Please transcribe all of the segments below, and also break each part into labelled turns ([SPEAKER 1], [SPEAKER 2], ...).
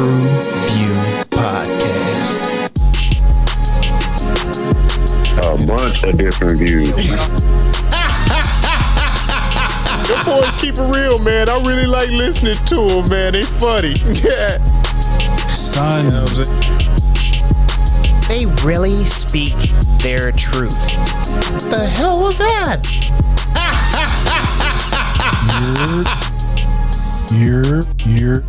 [SPEAKER 1] TruVue Podcast.
[SPEAKER 2] A bunch of different views.
[SPEAKER 3] The boys keep it real, man. I really like listening to them, man. They funny. Yeah.
[SPEAKER 1] Son.
[SPEAKER 3] You know what I'm saying?
[SPEAKER 4] They really speak their truth.
[SPEAKER 3] The hell was that?
[SPEAKER 1] You're.
[SPEAKER 3] You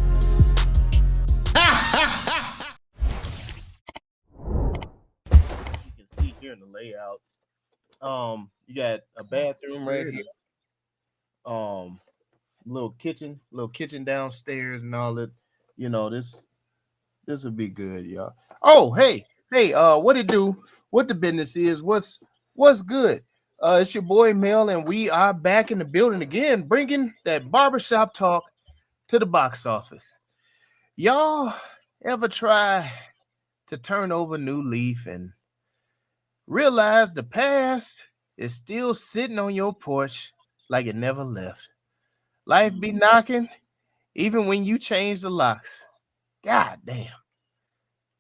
[SPEAKER 3] can see here in the layout. You got a bathroom right here. Little kitchen downstairs and all that. You know, this will be good, y'all. Oh, hey, what it do? What the business is? What's good? It's your boy Mel, and we are back in the building again, bringing that barbershop talk to the box office. Y'all ever try to turn over a new leaf and realize the past is still sitting on your porch like it never left? Life be knocking even when you change the locks. God damn.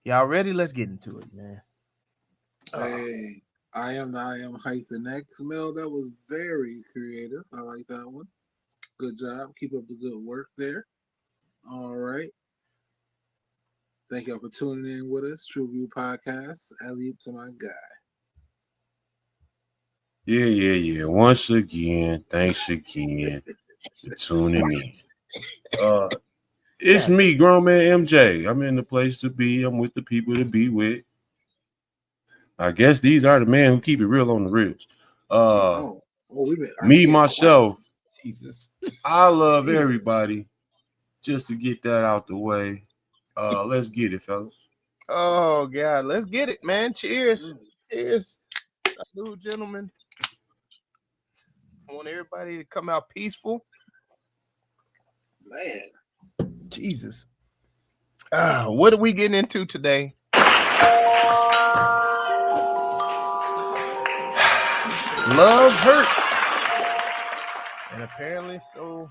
[SPEAKER 3] Y'all ready? Let's get into it, man.
[SPEAKER 5] Hey, I am -X Mel. That was very creative. I like that one. Good job. Keep up the good work there. All right. Thank y'all for tuning in with us. TruVue Podcast. Alley to my guy.
[SPEAKER 6] Yeah. Once again, thanks again for tuning in. It's me, grown man MJ. I'm in the place to be. I'm with the people to be with. I guess these are the men who keep it real on the reels. Me, myself,
[SPEAKER 3] Jesus.
[SPEAKER 6] I love everybody. Just to get that out the way. Let's get it, fellas.
[SPEAKER 3] Oh, God. Let's get it, man. Cheers. Cheers. Salute, gentlemen. I want everybody to come out peaceful.
[SPEAKER 5] Man.
[SPEAKER 3] Jesus. What are we getting into today? Love hurts. And apparently so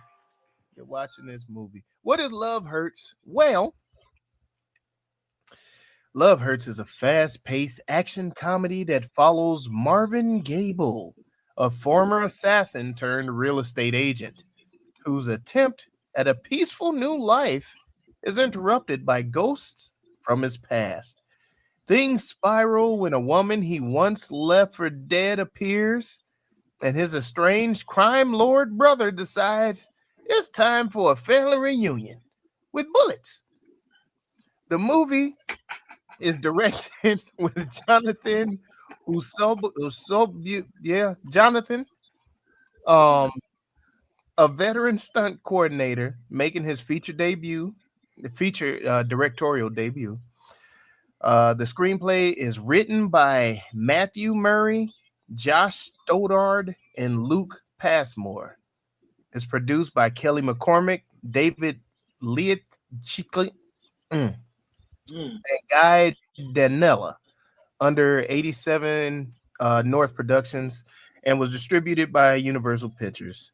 [SPEAKER 3] you're watching this movie. What is Love Hurts? Well, Love Hurts is a fast-paced action comedy that follows Marvin Gable, a former assassin turned real estate agent, whose attempt at a peaceful new life is interrupted by ghosts from his past. Things spiral when a woman he once left for dead appears, and his estranged crime lord brother decides it's time for a family reunion with bullets. The movie is directed with Jonathan Eusebio. Yeah, Jonathan. A veteran stunt coordinator making his feature directorial debut. The screenplay is written by Matthew Murray, Josh Stoddard, and Luke Passmore. It's produced by Kelly McCormick, David Lietchikli, and Guy Danella under 87 North Productions, and was distributed by Universal Pictures.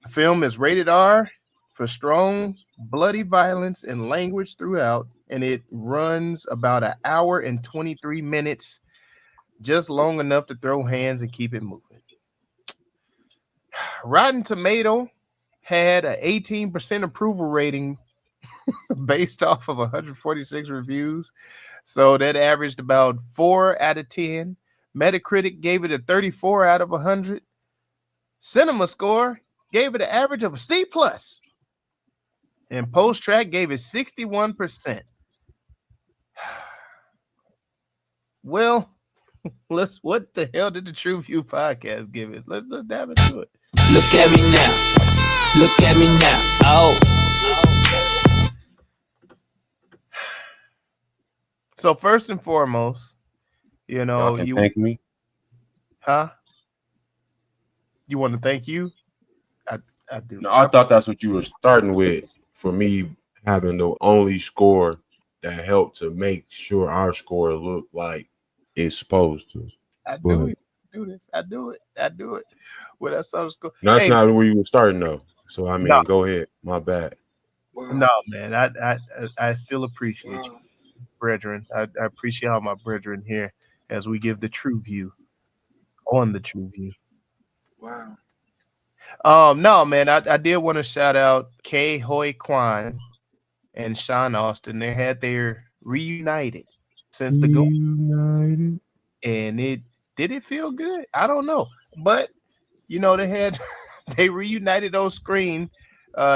[SPEAKER 3] The film is rated R for strong, bloody violence and language throughout, and it runs about an hour and 23 minutes, just long enough to throw hands and keep it moving. Rotten Tomato had an 18% approval rating based off of 146 reviews, so that averaged about 4 out of 10. Metacritic gave it a 34 out of 100. Cinema Score gave it an average of a C+. And Post Track gave it 61%. Well, what the hell did the TruVue Podcast give it? Let's dive into it.
[SPEAKER 7] Look at me now. Look at me now. Oh.
[SPEAKER 3] So first and foremost, you know,
[SPEAKER 6] Y'all can thank me.
[SPEAKER 3] Huh? You want to thank you? I do.
[SPEAKER 6] No, I thought that's what you were starting with for me having the only score that helped to make sure our score looked like it's supposed to.
[SPEAKER 3] I do this. I do it. Well, that's how the score.
[SPEAKER 6] That's not where you were starting though. So I mean, Go ahead. My bad.
[SPEAKER 5] Wow.
[SPEAKER 3] No, man, I still appreciate you,
[SPEAKER 5] Wow.
[SPEAKER 3] brethren. I appreciate all my brethren here as we give the true view on the true view.
[SPEAKER 5] Wow.
[SPEAKER 3] No, man, I did want to shout out Ke Huy Quan and Sean Austin. They had their reunited since the go,
[SPEAKER 6] United.
[SPEAKER 3] and it feel good? I don't know, but you know they reunited on screen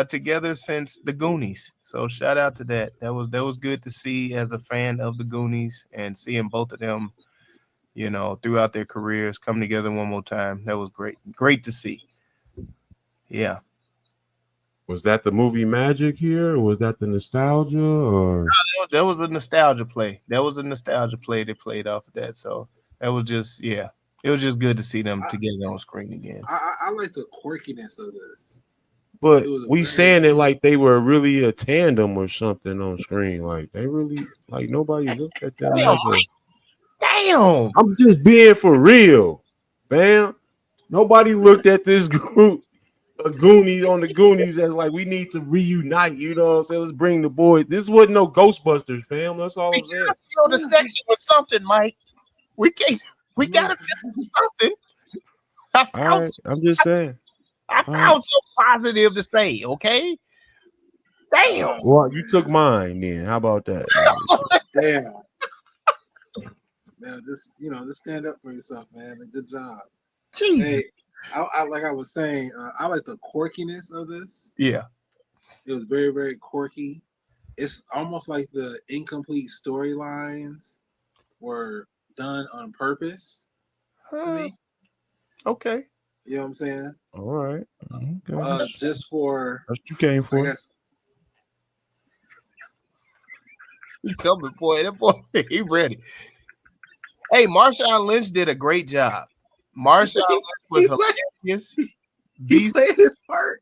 [SPEAKER 3] together since the Goonies. So shout out to that. That was good to see as a fan of the Goonies and seeing both of them, throughout their careers come together one more time. That was great. Great to see. Yeah.
[SPEAKER 6] Was that the movie magic here, or was that the nostalgia, or
[SPEAKER 3] That was a nostalgia play. That was a nostalgia play that played off of that. So that was just, yeah. It was just good to see them together on screen again.
[SPEAKER 5] I like the quirkiness of this.
[SPEAKER 6] but
[SPEAKER 5] It was a
[SPEAKER 6] we
[SPEAKER 5] very
[SPEAKER 6] saying it
[SPEAKER 5] good-
[SPEAKER 6] like they were really a tandem or something on screen? Like they really, like nobody looked at them
[SPEAKER 3] Damn,
[SPEAKER 6] as a.
[SPEAKER 3] Damn.
[SPEAKER 6] I'm just being for real, fam. Nobody looked at this group of Goonies on the Goonies as like we need to reunite. You know what I'm saying? Let's bring the boys. This wasn't no Ghostbusters, fam. That's all I'm saying.
[SPEAKER 3] Fill the section with something, Mike. We gotta feel something. I
[SPEAKER 6] All
[SPEAKER 3] found
[SPEAKER 6] right, I'm just saying.
[SPEAKER 3] I found something positive to say, okay? Damn.
[SPEAKER 6] Well, you took mine then. How about that?
[SPEAKER 5] Damn. Man, just stand up for yourself, man. Good job.
[SPEAKER 3] Jesus.
[SPEAKER 5] Hey, I like I was saying, I like the quirkiness of this.
[SPEAKER 3] Yeah.
[SPEAKER 5] It was very, very quirky. It's almost like the incomplete storylines were done on purpose to me.
[SPEAKER 3] Okay.
[SPEAKER 5] You know what I'm saying?
[SPEAKER 6] All right. Okay.
[SPEAKER 5] Just for
[SPEAKER 6] That's what you came
[SPEAKER 5] I
[SPEAKER 6] for.
[SPEAKER 5] guess
[SPEAKER 3] He coming, boy. That boy, he ready. Hey, Marshawn Lynch did a great job. Marshawn Lynch was hilarious.
[SPEAKER 5] he
[SPEAKER 3] Beast,
[SPEAKER 5] played his part.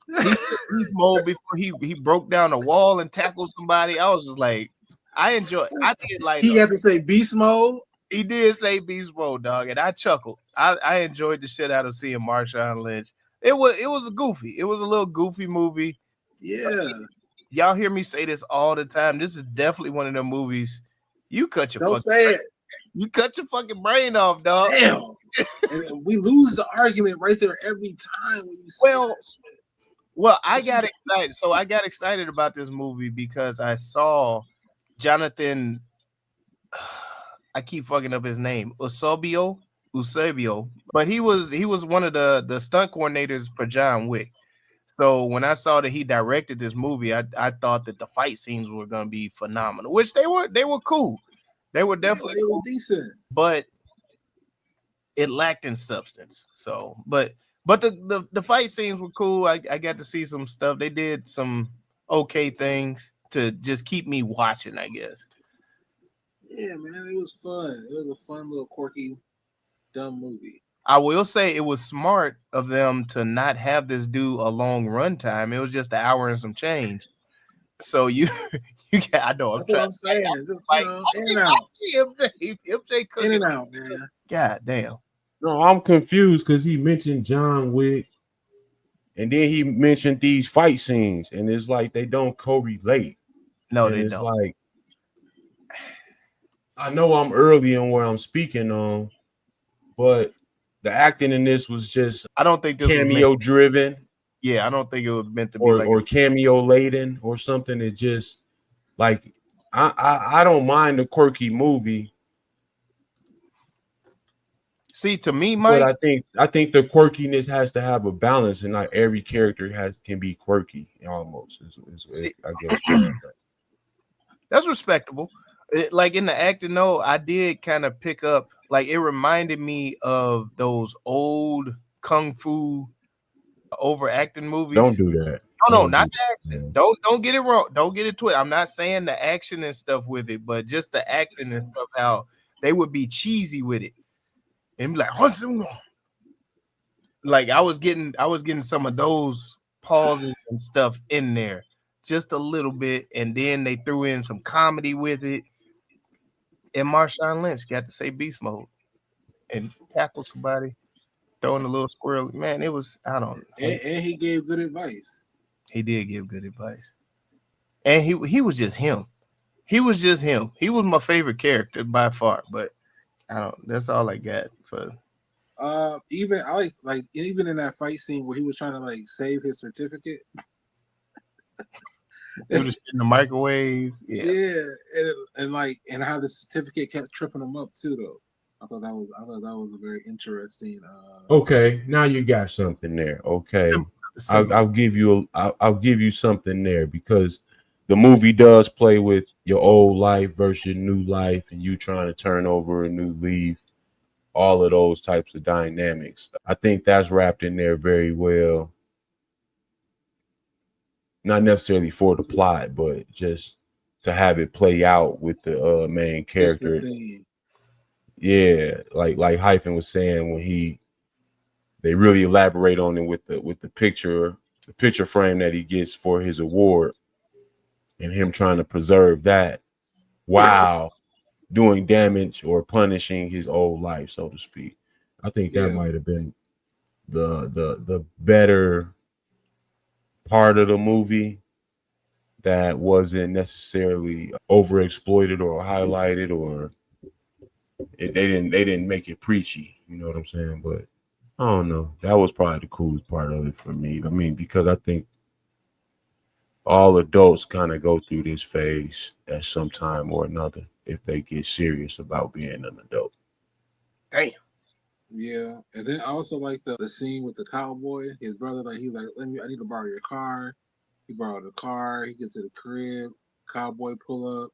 [SPEAKER 3] beast mode before he broke down the wall and tackled somebody. I was just like, I did like
[SPEAKER 5] He had to say beast mode.
[SPEAKER 3] he did say beast mode, dog, and I chuckled. I enjoyed the shit out of seeing Marshawn Lynch. It was a goofy. It was a little goofy movie.
[SPEAKER 5] Yeah.
[SPEAKER 3] Y'all hear me say this all the time. This is definitely one of them movies. You cut your
[SPEAKER 5] Don't
[SPEAKER 3] fucking
[SPEAKER 5] say it.
[SPEAKER 3] You cut your fucking brain off, dog.
[SPEAKER 5] Damn. And we lose the argument right there every time when you say that shit.
[SPEAKER 3] Well, I got excited. So I got excited about this movie because I saw Jonathan. I keep fucking up his name, Eusebio, but he was one of the stunt coordinators for John Wick. So when I saw that he directed this movie, I thought that the fight scenes were going to be phenomenal, which they were cool. They were definitely
[SPEAKER 5] They were
[SPEAKER 3] cool,
[SPEAKER 5] decent.
[SPEAKER 3] but it lacked in substance. So, but the fight scenes were cool. I got to see some stuff. They did some okay things to just keep me watching, I guess.
[SPEAKER 5] Yeah, man, it was fun. It was a fun little quirky, dumb movie.
[SPEAKER 3] I will say it was smart of them to not have this do a long run time. It was just an hour and some change. So you got, I know.
[SPEAKER 5] That's what I'm saying. Just,
[SPEAKER 3] Like,
[SPEAKER 5] in and out.
[SPEAKER 3] MJ cooking.
[SPEAKER 5] In and out, man.
[SPEAKER 3] God damn.
[SPEAKER 6] No, I'm confused because he mentioned John Wick, and then he mentioned these fight scenes, and it's like they don't correlate.
[SPEAKER 3] No,
[SPEAKER 6] and
[SPEAKER 3] they
[SPEAKER 6] it's
[SPEAKER 3] don't.
[SPEAKER 6] like I know I'm early on where I'm speaking on, but the acting in this was just
[SPEAKER 3] I don't think this
[SPEAKER 6] cameo driven.
[SPEAKER 3] Yeah, I don't think it was meant to be
[SPEAKER 6] or cameo laden or something. It just like I don't mind a quirky movie.
[SPEAKER 3] See, to me, Mike,
[SPEAKER 6] but I think the quirkiness has to have a balance, and not every character can be quirky. Almost, I guess.
[SPEAKER 3] That's respectable. Like in the acting, though, I did kind of pick up. Like it reminded me of those old kung fu overacting movies.
[SPEAKER 6] Don't do that.
[SPEAKER 3] No, not the action. Don't get it wrong. Don't get it twisted. I'm not saying the action and stuff with it, but just the acting and stuff. How they would be cheesy with it and be like I was getting some of those pauses and stuff in there, just a little bit, and then they threw in some comedy with it. And Marshawn Lynch got to say beast mode and tackle somebody, throwing a little squirrel. Man, it was, I don't know.
[SPEAKER 5] And he gave good advice.
[SPEAKER 3] He did give good advice, and he was just him. He was just him. He was my favorite character by far. But I don't. That's all I got for.
[SPEAKER 5] Even I like even in that fight scene where he was trying to like save his certificate.
[SPEAKER 3] Put it in the microwave. Yeah.
[SPEAKER 5] And how the certificate kept tripping him up too, though. I thought that was a very interesting.
[SPEAKER 6] Okay, now you got something there. Okay, I'll give you something there because the movie does play with your old life versus your new life, and you trying to turn over a new leaf. All of those types of dynamics. I think that's wrapped in there very well. Not necessarily for the plot, but just to have it play out with the main character. Yeah, like Hyphen was saying when they really elaborate on it with the picture frame that he gets for his award, and him trying to preserve that while doing damage or punishing his old life, so to speak. I think that might have been the better part of the movie that wasn't necessarily overexploited or highlighted, or they didn't make it preachy. You know what I'm saying? But I don't know. That was probably the coolest part of it for me. I mean, because I think all adults kind of go through this phase at some time or another if they get serious about being an adult.
[SPEAKER 3] Damn.
[SPEAKER 5] Yeah, and then I also like the scene with the cowboy. His brother, like he's like, I need to borrow your car. He borrowed the car. He gets to the crib. Cowboy pull up.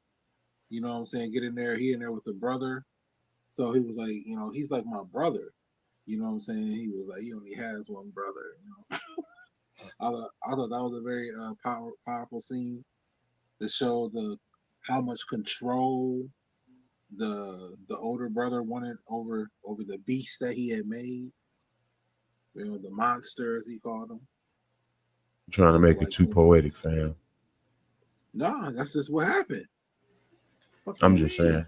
[SPEAKER 5] You know what I'm saying? Get in there. He in there with the brother. So he was like, he's like my brother. You know what I'm saying? He was like, he only has one brother. I thought that was a very powerful scene to show how much control the older brother wanted over the beast that he had made. The monster, as he called him.
[SPEAKER 6] Trying to make it too poetic, fam.
[SPEAKER 5] Nah, that's just what happened.
[SPEAKER 6] I'm just saying.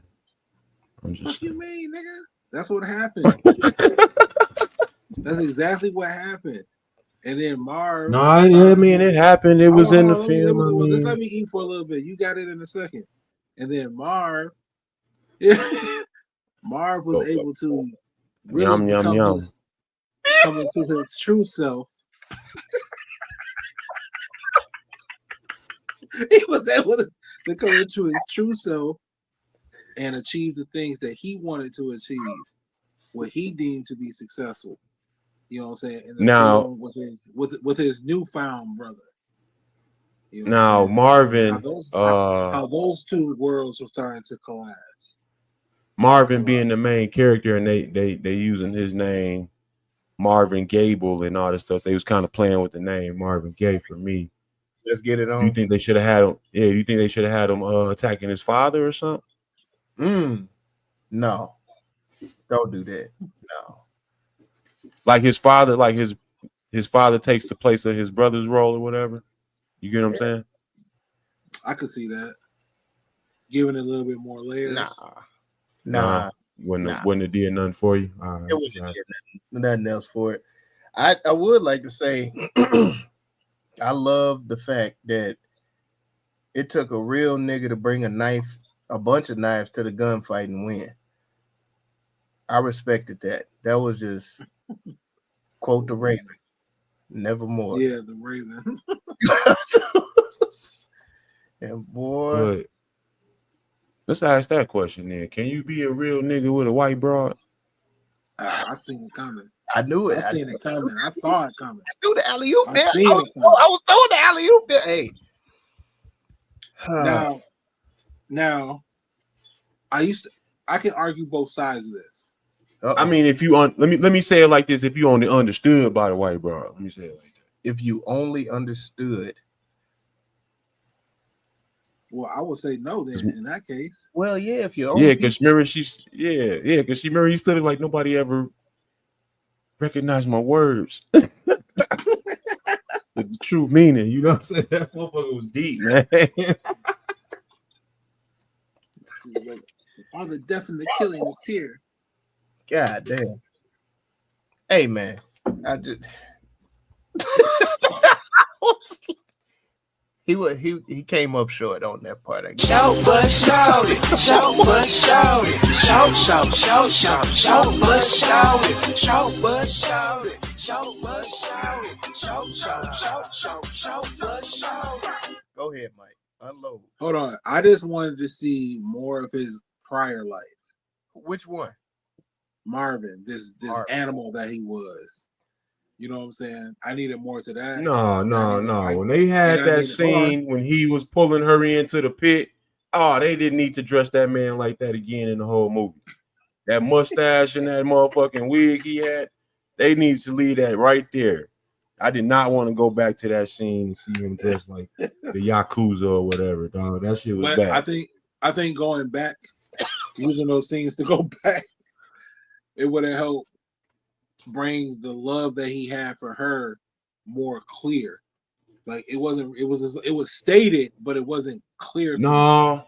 [SPEAKER 5] What you mean, nigga? That's what happened. That's exactly what happened. And then Marv.
[SPEAKER 6] No, I mean it happened. It was in the film.
[SPEAKER 5] Just let me eat for a little bit. You got it in a second. And then Marv was able to really come into his true self. He was able to come into his true self and achieve the things that he wanted to achieve, what he deemed to be successful. You know what I'm saying? In the film with his newfound brother. You know
[SPEAKER 6] Marvin,
[SPEAKER 5] how those two worlds are starting to collide.
[SPEAKER 6] Marvin being the main character, and they using his name, Marvin Gable, and all this stuff. They was kind of playing with the name Marvin Gaye for me.
[SPEAKER 3] Let's get it on.
[SPEAKER 6] Do you think they should have had him? Yeah, do you think they should have had him attacking his father or something?
[SPEAKER 3] No, don't do that. No,
[SPEAKER 6] like his father, his father takes the place of his brother's role or whatever. You get what I'm saying?
[SPEAKER 5] I could see that. Giving it a little bit more layers.
[SPEAKER 3] Nah.
[SPEAKER 6] Wouldn't it did nothing for you?
[SPEAKER 3] It wouldn't did nothing else for it. I would like to say I love the fact that it took a real nigga to bring a bunch of knives to the gunfight and win. I respected that. That was just quote the Raven. Nevermore.
[SPEAKER 5] Yeah, the Raven.
[SPEAKER 3] And boy.
[SPEAKER 6] But let's ask that question then. Can you be a real nigga with a white broad?
[SPEAKER 5] I seen it coming.
[SPEAKER 3] I knew it.
[SPEAKER 5] I seen it coming. I saw it coming.
[SPEAKER 3] I threw the alley-oop there. I
[SPEAKER 5] was
[SPEAKER 3] throwing the alley-oop there. Hey.
[SPEAKER 5] Now, I can argue both sides of this.
[SPEAKER 6] Uh-oh. I mean, if you let me say it like this: if you only understood by the white broad, let me say it like that.
[SPEAKER 3] If you only understood.
[SPEAKER 5] Well, I would say no then in that case.
[SPEAKER 3] Well, yeah, if you
[SPEAKER 6] only because remember because she remember he studied like nobody ever recognized my words. The true meaning, you know what I'm saying? That motherfucker was deep, man.
[SPEAKER 5] Are the deaf and the killing the tear?
[SPEAKER 3] God damn. Hey man, I just He came up short on that part. I guess.
[SPEAKER 7] Shout but shout it, shout but shout it, shout, shout, shout, shout, shout but shout it, shout but shout it, shout but shout it, shout, shout, shout, shout, shout but shout it.
[SPEAKER 3] Go ahead, Mike. Unload.
[SPEAKER 5] Hold on. I just wanted to see more of his prior life.
[SPEAKER 3] Which one?
[SPEAKER 5] Marvin, this
[SPEAKER 3] Marvin.
[SPEAKER 5] animal that he was. You know what I'm saying? I needed more to that.
[SPEAKER 6] No. When they had that scene when he was pulling her into the pit, they didn't need to dress that man like that again in the whole movie. That mustache and that motherfucking wig he had, they needed to leave that right there. I did not want to go back to that scene and see him dressed like the Yakuza or whatever, dog. That shit was bad.
[SPEAKER 5] I think going back, using those scenes to go back, it would have helped bring the love that he had for her more clear. Like it was stated, but it wasn't clear.
[SPEAKER 6] No,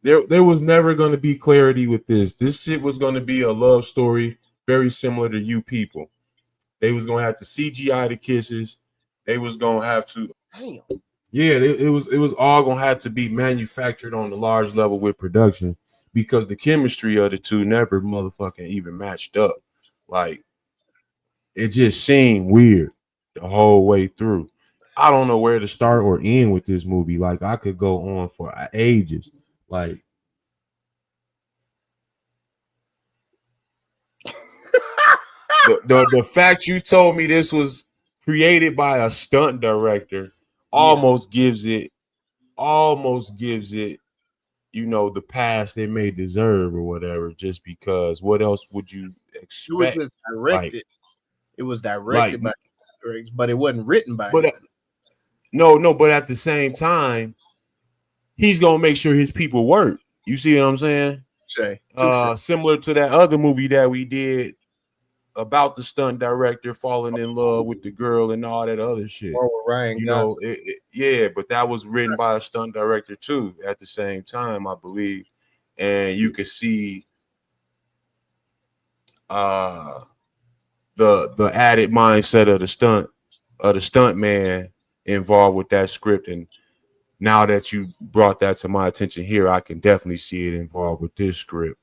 [SPEAKER 6] there was never going to be clarity with this. This shit was going to be a love story very similar to You People. They was going to have to CGI the kisses. They was going to have to.
[SPEAKER 3] Damn.
[SPEAKER 6] Yeah, it was all going to have to be manufactured on the large level with production because the chemistry of the two never motherfucking even matched up. Like, it just seemed weird the whole way through. I don't know where to start or end with this movie. Like, I could go on for ages. Like, the fact you told me this was created by a stunt director almost gives it, you know, the past it may deserve or whatever, just because what else would you expect?
[SPEAKER 3] It was directed by but it wasn't written by him.
[SPEAKER 6] No, but at the same time, he's gonna make sure his people work. You see what I'm saying? Similar to that other movie that we did about the stunt director falling in love with the girl and all that other shit.
[SPEAKER 3] Ryan,
[SPEAKER 6] you know, but that was written by a stunt director too at the same time, I believe. And you could see the added mindset of the stunt man involved with that script. And now that you brought that to my attention here, I can definitely see it involved with this script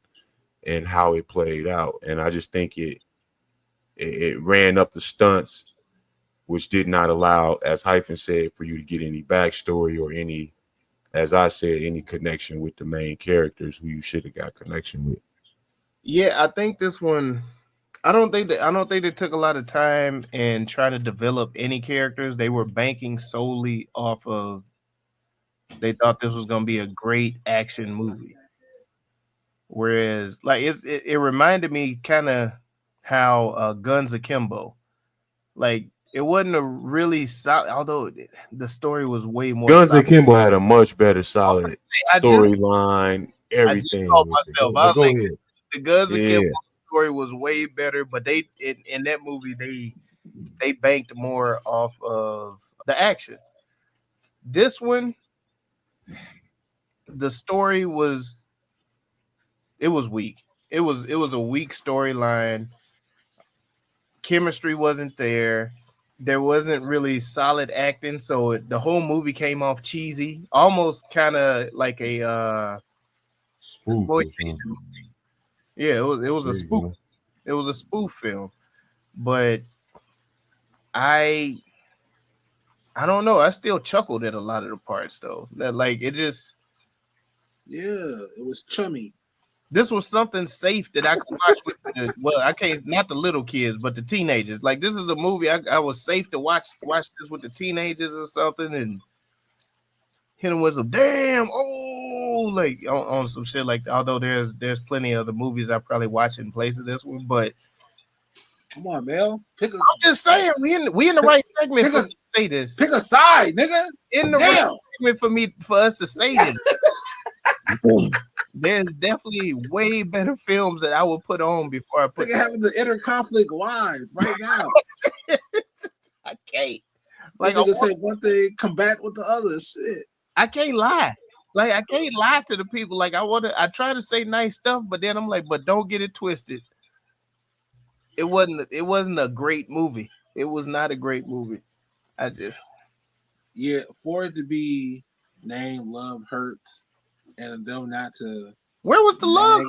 [SPEAKER 6] and how it played out. And I just think it ran up the stunts, which did not allow, as Hyphen said, for you to get any backstory or any, as I said, any connection with the main characters who you should have got connection with.
[SPEAKER 3] Yeah, I think this one, I don't think they took a lot of time in trying to develop any characters. They were banking solely off of, they thought this was going to be a great action movie. Whereas, like, it reminded me kind of how Guns Akimbo, like, it wasn't a really solid, although the story was way more.
[SPEAKER 6] Guns Akimbo had a much better solid storyline, everything.
[SPEAKER 3] I was like, the Guns Akimbo story was way better, but they in that movie they banked more off of the action. This one, the story was weak. It was a weak storyline. Chemistry wasn't there. There wasn't really solid acting, so the whole movie came off cheesy, almost kind of like a exploitation movie. Yeah, it was a spoof. It was a spoof film, but I don't know. I still chuckled at a lot of the parts though. That, like, it just,
[SPEAKER 5] it was chummy.
[SPEAKER 3] This was something safe that I could watch with I can't, not the little kids, but the teenagers. Like, this is a movie I was safe to watch this with the teenagers or something and hit them with some like on some shit like that. Although there's plenty of other movies I probably watch in place of this one, but
[SPEAKER 5] come on, Mel. I'm
[SPEAKER 3] just saying we in the right segment to say this.
[SPEAKER 5] Pick a side, nigga.
[SPEAKER 3] In the right segment for us to say this. There's definitely way better films that I would put on before I put.
[SPEAKER 5] Having the inner conflict live right now.
[SPEAKER 3] I can't. Like,
[SPEAKER 5] I say one thing, combat with the other. Shit.
[SPEAKER 3] I can't lie. Like, I can't lie to the people. Like, I try to say nice stuff, but then I'm like, but don't get it twisted. It wasn't a great movie. It was not a great movie.
[SPEAKER 5] Yeah, for it to be named Love Hurts and them not to
[SPEAKER 3] Where was the love?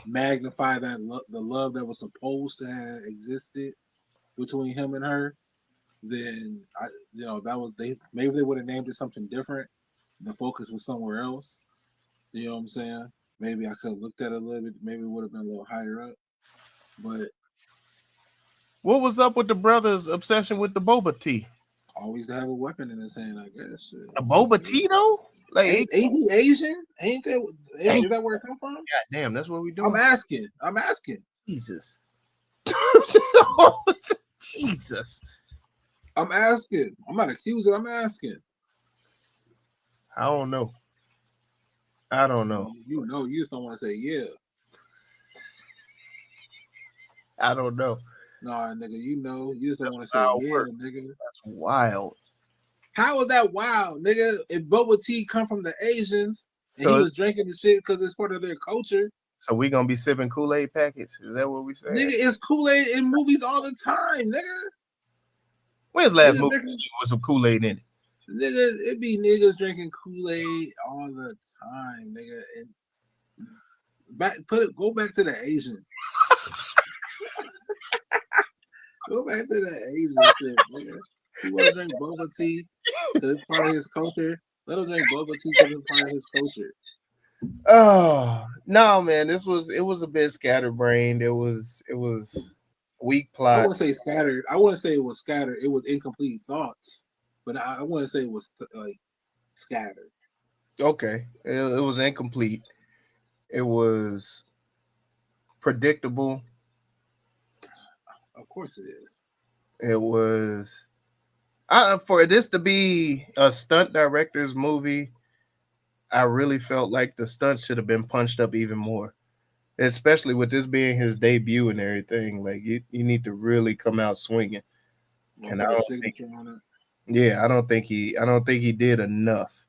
[SPEAKER 5] magnify that the love that was supposed to have existed between him and her, then that was maybe they would have named it something different. The focus was somewhere else. You know what I'm saying? Maybe I could have looked at it a little bit. Maybe it would have been a little higher up. But
[SPEAKER 3] what was up with the brother's obsession with the boba tea?
[SPEAKER 5] Always to have a weapon in his hand, I guess. Shit.
[SPEAKER 3] A boba tea though? Like
[SPEAKER 5] ain't he Asian? Ain't that where it come from?
[SPEAKER 3] God damn, that's what we do.
[SPEAKER 5] I'm asking.
[SPEAKER 3] Jesus. Jesus.
[SPEAKER 5] I'm asking. I'm not accusing. I'm asking.
[SPEAKER 3] I don't know.
[SPEAKER 5] You just don't want to say yeah.
[SPEAKER 3] I don't know.
[SPEAKER 5] Nah, nigga, you just don't want to say yeah, nigga.
[SPEAKER 3] That's wild.
[SPEAKER 5] How is that wild, nigga? If bubble tea come from the Asians and he was drinking the shit because it's part of their culture.
[SPEAKER 3] So we gonna be sipping Kool-Aid packets? Is that what we say?
[SPEAKER 5] Nigga, it's Kool-Aid in movies all the time, nigga.
[SPEAKER 3] When's the last movie with some Kool-Aid in it?
[SPEAKER 5] Nigga, it be niggas drinking Kool-Aid all the time, nigga. And go back to the Asian. Go back to the Asian shit, nigga. He want to drink boba tea because it's part of his culture. Let him drink boba tea because it's part of his culture.
[SPEAKER 3] Oh no, man! It was a bit scatterbrained. It was weak plot.
[SPEAKER 5] I wouldn't say scattered. I wouldn't say it was scattered. It was incomplete thoughts, but I wouldn't say it was like scattered.
[SPEAKER 3] Okay, it was incomplete. It was predictable.
[SPEAKER 5] Of course it is.
[SPEAKER 3] It was for this to be a stunt director's movie. I really felt like the stunt should have been punched up even more, especially with this being his debut and everything. Like you need to really come out swinging. And I don't think he did enough.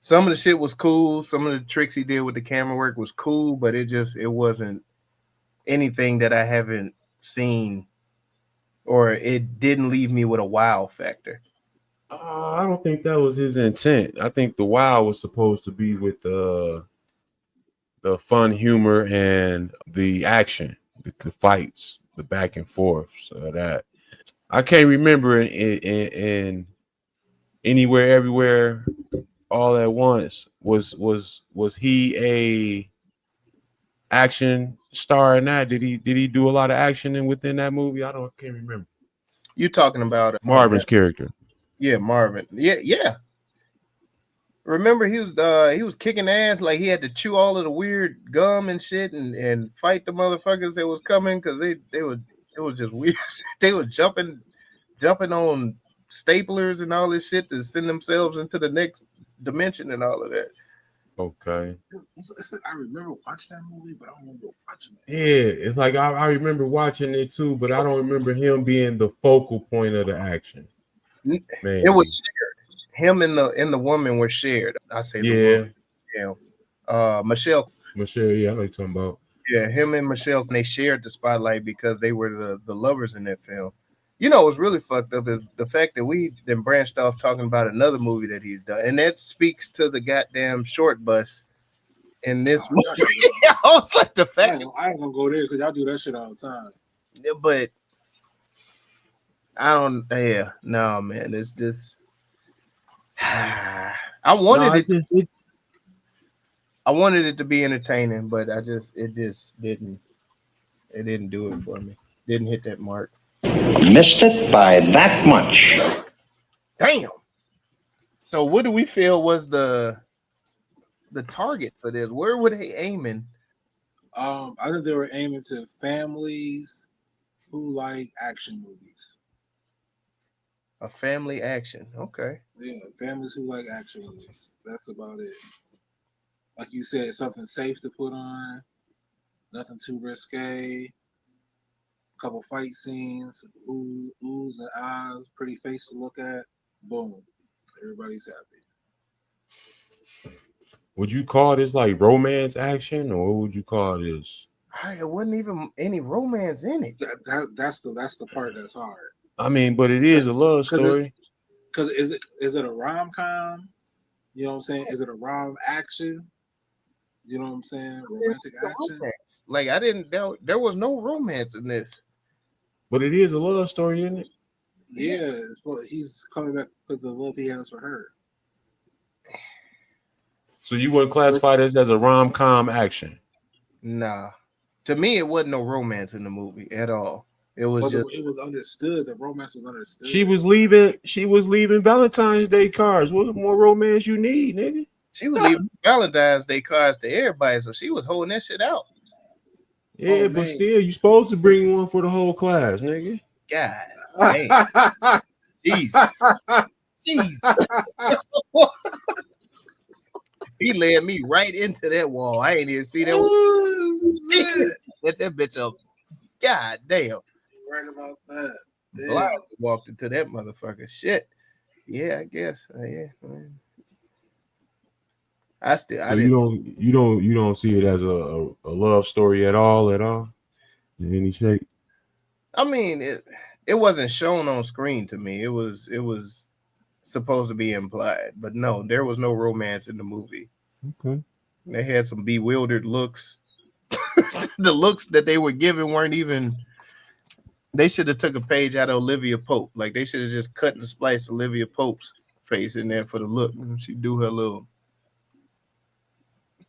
[SPEAKER 3] Some of the shit was cool. Some of the tricks he did with the camera work was cool, but it wasn't anything that I haven't seen, or it didn't leave me with a wow factor.
[SPEAKER 6] I don't think that was his intent. I think the wow was supposed to be with the fun humor and the action, the fights, the back and forth. So that I can't remember in Anywhere, Everywhere, All at Once. Was he a action star in that? Did he do a lot of action within that movie? I can't remember.
[SPEAKER 3] You talking about
[SPEAKER 6] Marvin's character?
[SPEAKER 3] Yeah, Marvin. Yeah. Remember he was kicking ass, like he had to chew all of the weird gum and shit and fight the motherfuckers that was coming because it was just weird. They were jumping on staplers and all this shit to send themselves into the next dimension and all of that.
[SPEAKER 5] Okay. It's like I remember watching that movie, but I don't remember watching it.
[SPEAKER 6] Yeah, it's like I remember watching it too, but I don't remember him being the focal point of the action.
[SPEAKER 3] Man. It was shared. Him and the woman were shared. I say the woman. Yeah. Michelle.
[SPEAKER 6] Yeah, I know you're talking about.
[SPEAKER 3] Yeah, him and Michelle, they shared the spotlight because they were the lovers in that film. You know what's really fucked up is the fact that we then branched off talking about another movie that he's done, and that speaks to the goddamn short bus in this movie. I was like the fact
[SPEAKER 5] I ain't gonna go there because y'all do that shit all the time.
[SPEAKER 3] Yeah, but I don't. Yeah, no, man. It's just I wanted it to be entertaining, but it just didn't. It didn't do it for me. Didn't hit that mark.
[SPEAKER 8] Missed it by that much.
[SPEAKER 3] Damn. So what do we feel was the target for this? Where were they aiming?
[SPEAKER 5] I think they were aiming to families who like action movies.
[SPEAKER 3] A family action. Okay.
[SPEAKER 5] Yeah, families who like action movies. That's about it. Like you said, something safe to put on, nothing too risque. Couple fight scenes, oohs and ahs, pretty face to look at. Boom, everybody's happy.
[SPEAKER 6] Would you call this like romance action, or what would you call this?
[SPEAKER 3] It wasn't even any romance in it.
[SPEAKER 5] That's the part that's hard.
[SPEAKER 6] I mean, but it is a love story.
[SPEAKER 5] Because is it a rom-com? You know what I'm saying? Is it a rom action? You know what I'm saying? Romantic action?
[SPEAKER 3] Romance. Like I didn't there was no romance in this.
[SPEAKER 6] But it is a love story, isn't it?
[SPEAKER 5] Yeah, he's coming back because of the love he has for her.
[SPEAKER 6] So you wouldn't classify this as a rom-com action?
[SPEAKER 3] Nah. To me, it wasn't no romance in the movie at all. It was
[SPEAKER 5] it was understood. The romance was understood.
[SPEAKER 6] She was leaving Valentine's Day cards. What more romance you need, nigga?
[SPEAKER 3] She was leaving Valentine's Day cards to everybody, so she was holding that shit out.
[SPEAKER 6] Yeah, but still, you supposed to bring one for the whole class, nigga.
[SPEAKER 3] God damn. Jeez. He led me right into that wall. I ain't even see that. Let that bitch up. God damn.
[SPEAKER 5] Right about that.
[SPEAKER 3] Blind walked into that motherfucker. Shit. Yeah, I guess. Yeah.
[SPEAKER 6] You don't see it as a love story at all in any shape.
[SPEAKER 3] I mean, it wasn't shown on screen to me. It was supposed to be implied, but no, there was no romance in the movie.
[SPEAKER 6] Okay.
[SPEAKER 3] They had some bewildered looks. The looks that they were given weren't even. They should have took a page out of Olivia Pope. Like they should have just cut and spliced Olivia Pope's face in there for the look. She do her little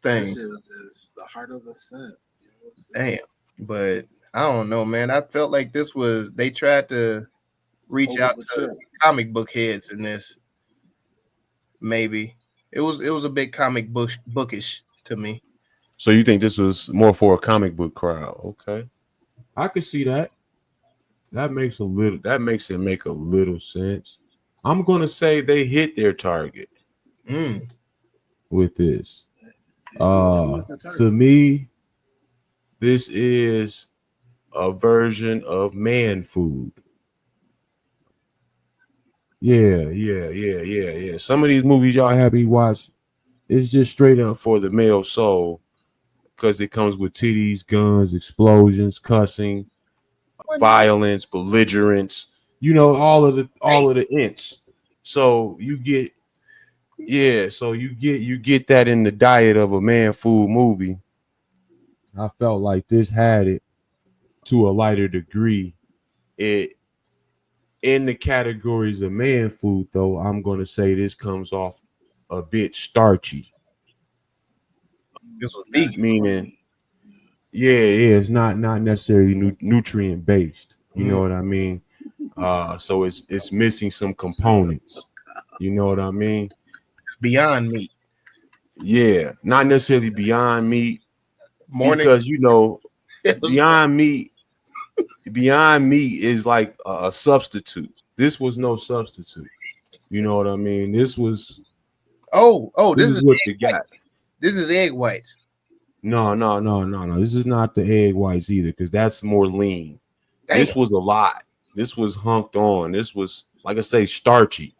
[SPEAKER 3] thing.
[SPEAKER 5] That shit was the heart of the scent. You know what I'm saying?
[SPEAKER 3] Damn, but I don't know, man. I felt like they tried to reach out to comic book heads in this. Maybe it was a bit comic bookish to me.
[SPEAKER 6] So you think this was more for a comic book crowd? Okay, I could see that. That makes it make a little sense. I'm gonna say they hit their target with this. To me, this is a version of man food. Yeah. Some of these movies y'all have me watch, it's just straight up for the male soul because it comes with titties, guns, explosions, cussing, violence, belligerence. You know, all of the ints. So you get that in the diet of a man food movie. I felt like this had it to a lighter degree. It in the categories of man food, though, I'm gonna say this comes off a bit starchy.
[SPEAKER 3] This was vegan,
[SPEAKER 6] meaning, it's not necessarily nutrient based. You know what I mean? So it's missing some components. You know what I mean?
[SPEAKER 3] Beyond meat.
[SPEAKER 6] Yeah, not necessarily beyond meat. Because Beyond Meat is like a substitute. This was no substitute. You know what I mean? This was
[SPEAKER 3] this is
[SPEAKER 6] what you got.
[SPEAKER 3] This is egg whites.
[SPEAKER 6] No. This is not the egg whites either, because that's more lean. Damn. This was a lot. This was hunked on. This was, like I say, starchy.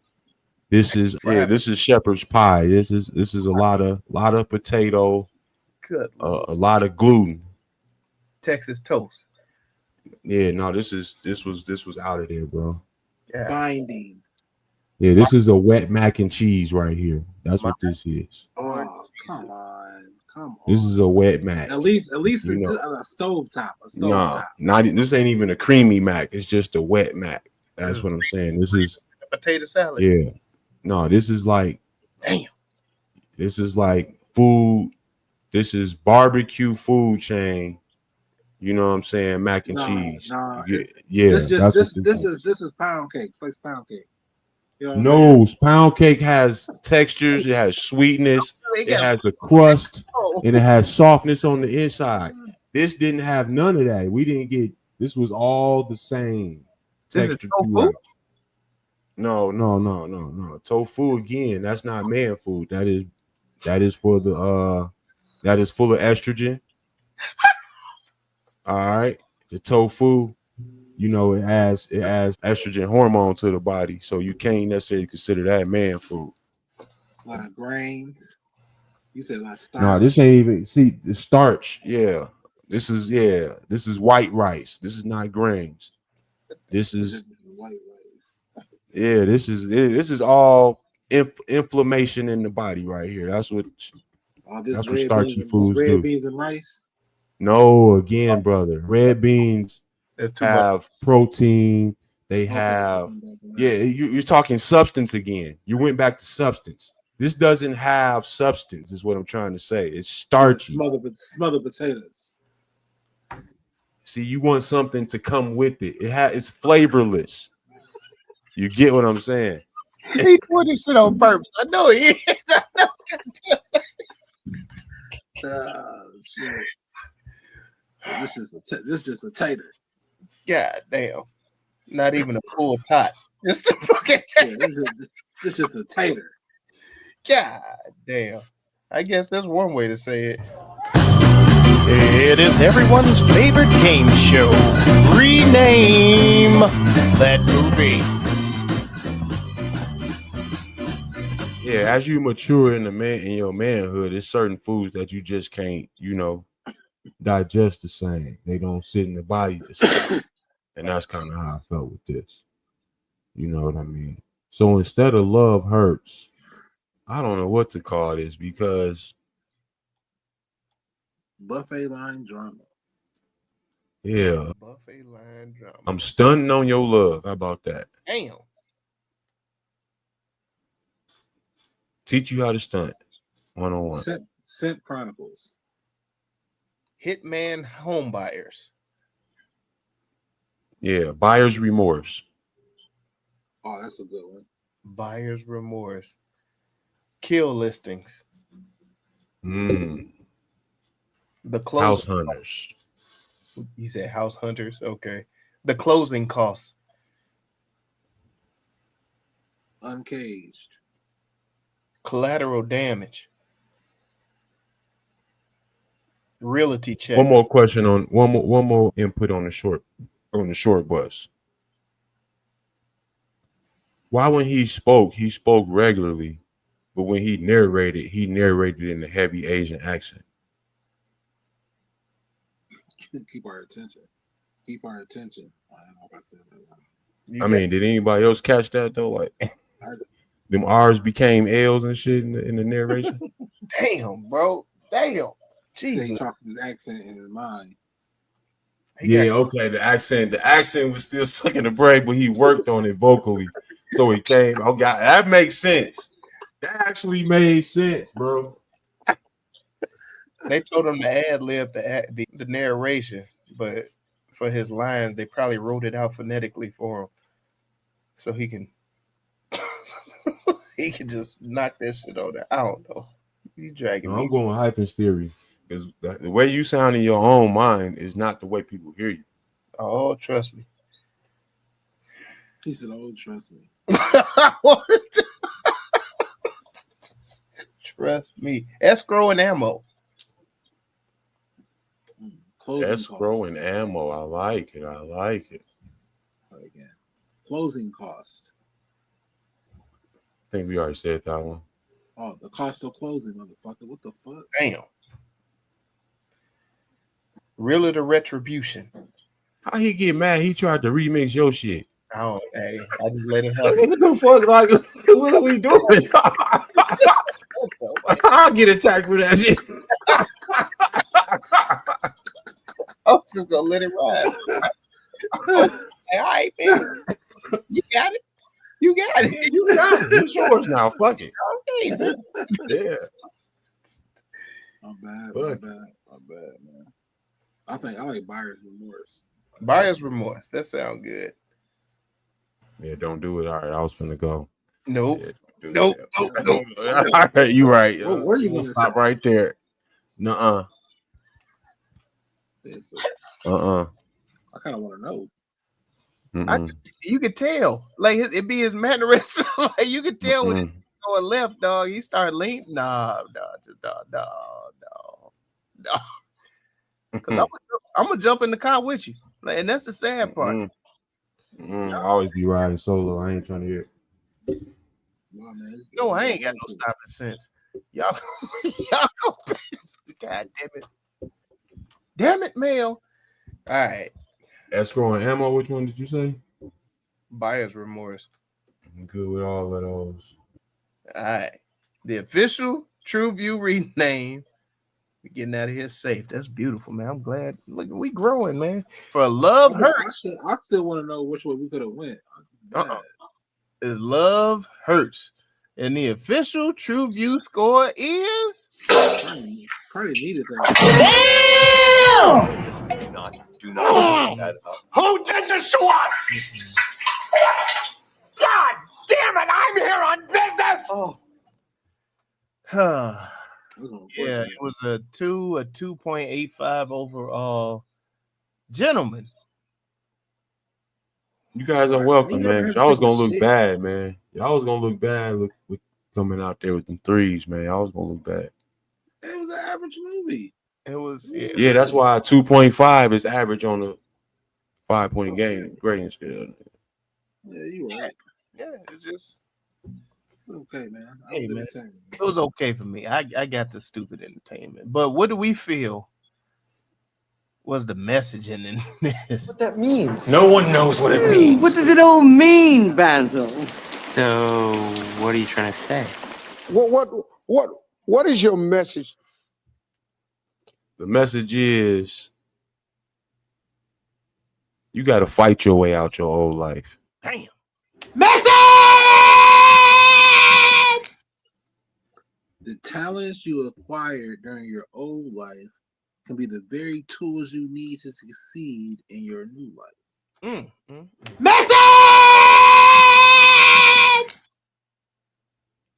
[SPEAKER 6] This is shepherd's pie. This is a lot of potato.
[SPEAKER 3] Good.
[SPEAKER 6] A lot of gluten.
[SPEAKER 3] Texas toast.
[SPEAKER 6] Yeah, no, this was out of there, bro.
[SPEAKER 3] Yeah.
[SPEAKER 5] Binding.
[SPEAKER 6] Yeah, this is a wet mac and cheese right here. That's what this is.
[SPEAKER 5] Oh, come on.
[SPEAKER 6] This is a wet mac.
[SPEAKER 5] At least a stove top.
[SPEAKER 6] This ain't even a creamy mac. It's just a wet mac. That's what I'm saying. This is
[SPEAKER 3] a potato salad.
[SPEAKER 6] Yeah. No, this is like This is like food. This is barbecue food chain. You know what I'm saying? Mac and cheese.
[SPEAKER 5] This is pound cake. Sliced pound cake. You know
[SPEAKER 6] no, pound cake has textures. It has sweetness. It has a crust, and it has softness on the inside. This didn't have none of that. We didn't get. This was all the same.
[SPEAKER 3] This is tofu?
[SPEAKER 6] No. Tofu again. That's not man food. That is for the that is full of estrogen. All right, the tofu. You know, it has estrogen hormone to the body, so you can't necessarily consider that man food.
[SPEAKER 5] A lot of grains. You said a lot of starch.
[SPEAKER 6] No, this ain't even the starch. Yeah, this is white rice. This is not grains. This is
[SPEAKER 5] white rice.
[SPEAKER 6] Yeah, this is all inflammation in the body right here. That's what starchy foods
[SPEAKER 5] red
[SPEAKER 6] do.
[SPEAKER 5] beans and rice.
[SPEAKER 6] No, again, brother. Red beans
[SPEAKER 3] That's too much.
[SPEAKER 6] have protein. They
[SPEAKER 5] Okay,
[SPEAKER 6] have
[SPEAKER 5] okay.
[SPEAKER 6] You're talking substance again. You went back to substance. This doesn't have substance, is what I'm trying to say. It's starchy.
[SPEAKER 5] Smothered potatoes.
[SPEAKER 6] See, you want something to come with it. It's flavorless. You get what I'm saying?
[SPEAKER 3] He put this shit on purpose. I know he is.
[SPEAKER 5] Shit. This just a tater.
[SPEAKER 3] God damn. Not even a full tot. Just a fucking tater.
[SPEAKER 5] Yeah, this just a tater.
[SPEAKER 3] God damn. I guess that's one way to say it.
[SPEAKER 4] It is everyone's favorite game show. Rename that movie.
[SPEAKER 6] Yeah, as you mature in your manhood, there's certain foods that you just can't, digest the same. They don't sit in the body the same. And that's kind of how I felt with this. You know what I mean? So instead of love hurts, I don't know what to call this because
[SPEAKER 5] buffet line drama.
[SPEAKER 6] Yeah.
[SPEAKER 3] Buffet line drama.
[SPEAKER 6] I'm stunting on your love. How about that?
[SPEAKER 3] Damn.
[SPEAKER 6] Teach you how to stunt. 101.
[SPEAKER 5] Scent Chronicles.
[SPEAKER 3] Hitman home buyers.
[SPEAKER 6] Yeah, buyer's remorse.
[SPEAKER 5] Oh, that's a good one.
[SPEAKER 3] Buyer's remorse. Kill listings.
[SPEAKER 6] The
[SPEAKER 3] closing
[SPEAKER 6] house hunters.
[SPEAKER 3] You said house hunters? Okay. The closing costs.
[SPEAKER 5] Uncaged.
[SPEAKER 3] Collateral damage. Realty checks.
[SPEAKER 6] One more question on one more input on the short bus. Why when he spoke regularly, but when he narrated in a heavy Asian accent?
[SPEAKER 5] Keep our attention. I don't know if I said that.
[SPEAKER 6] I mean, did anybody else catch that though? Like, them R's became L's and shit in the narration.
[SPEAKER 3] Damn, bro. Damn. Jesus.
[SPEAKER 5] He's talking his accent in his mind.
[SPEAKER 6] Okay. The accent was still stuck in the brain, but he worked on it vocally, so it came. Oh God, that makes sense. That actually made sense, bro.
[SPEAKER 3] They told him to ad-lib the narration, but for his lines, they probably wrote it out phonetically for him, so he can just knock that shit on there. I don't know. You dragging me.
[SPEAKER 6] I'm going Hyphen's theory because the way you sound in your own mind is not the way people hear you.
[SPEAKER 3] Oh, trust me.
[SPEAKER 5] He said, "Oh, trust me."
[SPEAKER 3] Trust me. Escrow and ammo.
[SPEAKER 6] Escrow and ammo. I like it.
[SPEAKER 5] Again. Closing cost.
[SPEAKER 6] I think we already said that one.
[SPEAKER 5] Oh, the cost of closing, motherfucker. What the fuck?
[SPEAKER 3] Damn. Realtor retribution.
[SPEAKER 6] How he get mad? He tried to remix your shit.
[SPEAKER 3] Oh, hey, I just let it happen.
[SPEAKER 6] What the fuck? Like, what are we doing? I'll get attacked for that shit.
[SPEAKER 3] I'm just gonna let it ride. All right, man. You got it.
[SPEAKER 6] It's yours now. Fuck it.
[SPEAKER 3] Okay.
[SPEAKER 6] Yeah.
[SPEAKER 5] My bad, man. I like buyer's remorse.
[SPEAKER 3] Buyer's remorse. That sounds good.
[SPEAKER 6] Yeah, don't do it. All right, I was finna go.
[SPEAKER 3] Nope.
[SPEAKER 6] Yeah,
[SPEAKER 3] Nope.
[SPEAKER 6] All right, you right.
[SPEAKER 5] Where are you gonna
[SPEAKER 6] stop
[SPEAKER 5] say?
[SPEAKER 6] right there? Nuh-uh.
[SPEAKER 5] I kind of want to know.
[SPEAKER 3] You could tell. Like it be his mannerism. Like you could tell when he's going left, dog. He started leaning. No. Because I'm gonna jump in the car with you. Like, and that's the sad part.
[SPEAKER 6] I always be riding solo. I ain't trying to hear it.
[SPEAKER 3] No, I ain't got no stopping sense. Y'all go. God damn it. Damn it, Mel. All right.
[SPEAKER 6] Escrow and ammo, which one did you say?
[SPEAKER 3] Buyer's remorse.
[SPEAKER 6] I'm good with all of those.
[SPEAKER 3] All right. The official TruVue rename. We're getting out of here safe. That's beautiful, man. I'm glad. Look, we growing, man. For Love Hurts.
[SPEAKER 5] I still want to know which way we could have went.
[SPEAKER 3] Is Love Hurts. And the official TruVue score is...
[SPEAKER 5] Probably needed that.
[SPEAKER 2] Do not that up.
[SPEAKER 7] Who did this to us? God damn it! I'm here on business.
[SPEAKER 3] Yeah, it was a 2.85 overall. Gentlemen,
[SPEAKER 6] You guys are welcome, man. Y'all was gonna look bad, man. Y'all was gonna look bad. Look coming out there with them threes, man. Y'all was gonna look bad.
[SPEAKER 5] It was an average movie.
[SPEAKER 3] It was.
[SPEAKER 6] Yeah, that's why 2.5 is average on the 5-point game grading scale.
[SPEAKER 5] Yeah, you right.
[SPEAKER 3] Yeah, it's just.
[SPEAKER 5] It's okay, man.
[SPEAKER 3] Hey, man. It was okay for me. I got the stupid entertainment. But what do we feel was the messaging in this?
[SPEAKER 9] What that means?
[SPEAKER 4] No one knows what it means.
[SPEAKER 10] What does it all mean, Basil?
[SPEAKER 11] So, what are you trying to say?
[SPEAKER 9] What is your message?
[SPEAKER 6] The message is you got to fight your way out your old life.
[SPEAKER 3] Damn.
[SPEAKER 5] The talents you acquired during your old life can be the very tools you need to succeed in your new life.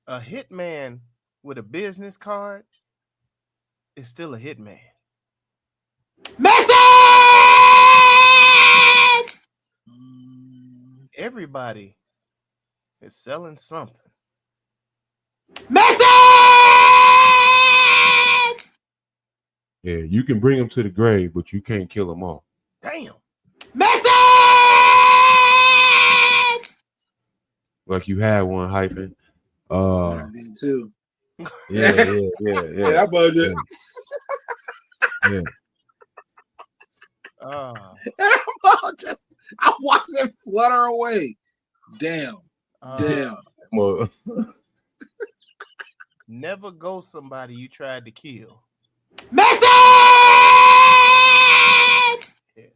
[SPEAKER 3] A hitman with a business card is still a hitman. Everybody is selling something.
[SPEAKER 6] Yeah, you can bring them to the grave, but you can't kill them all.
[SPEAKER 3] Damn.
[SPEAKER 6] Like you had one hyphen.
[SPEAKER 5] I did too.
[SPEAKER 6] Yeah.
[SPEAKER 5] That budget.
[SPEAKER 6] Yeah.
[SPEAKER 5] I watched it flutter away. Damn.
[SPEAKER 6] Well,
[SPEAKER 3] never ghost somebody you tried to kill. Yeah.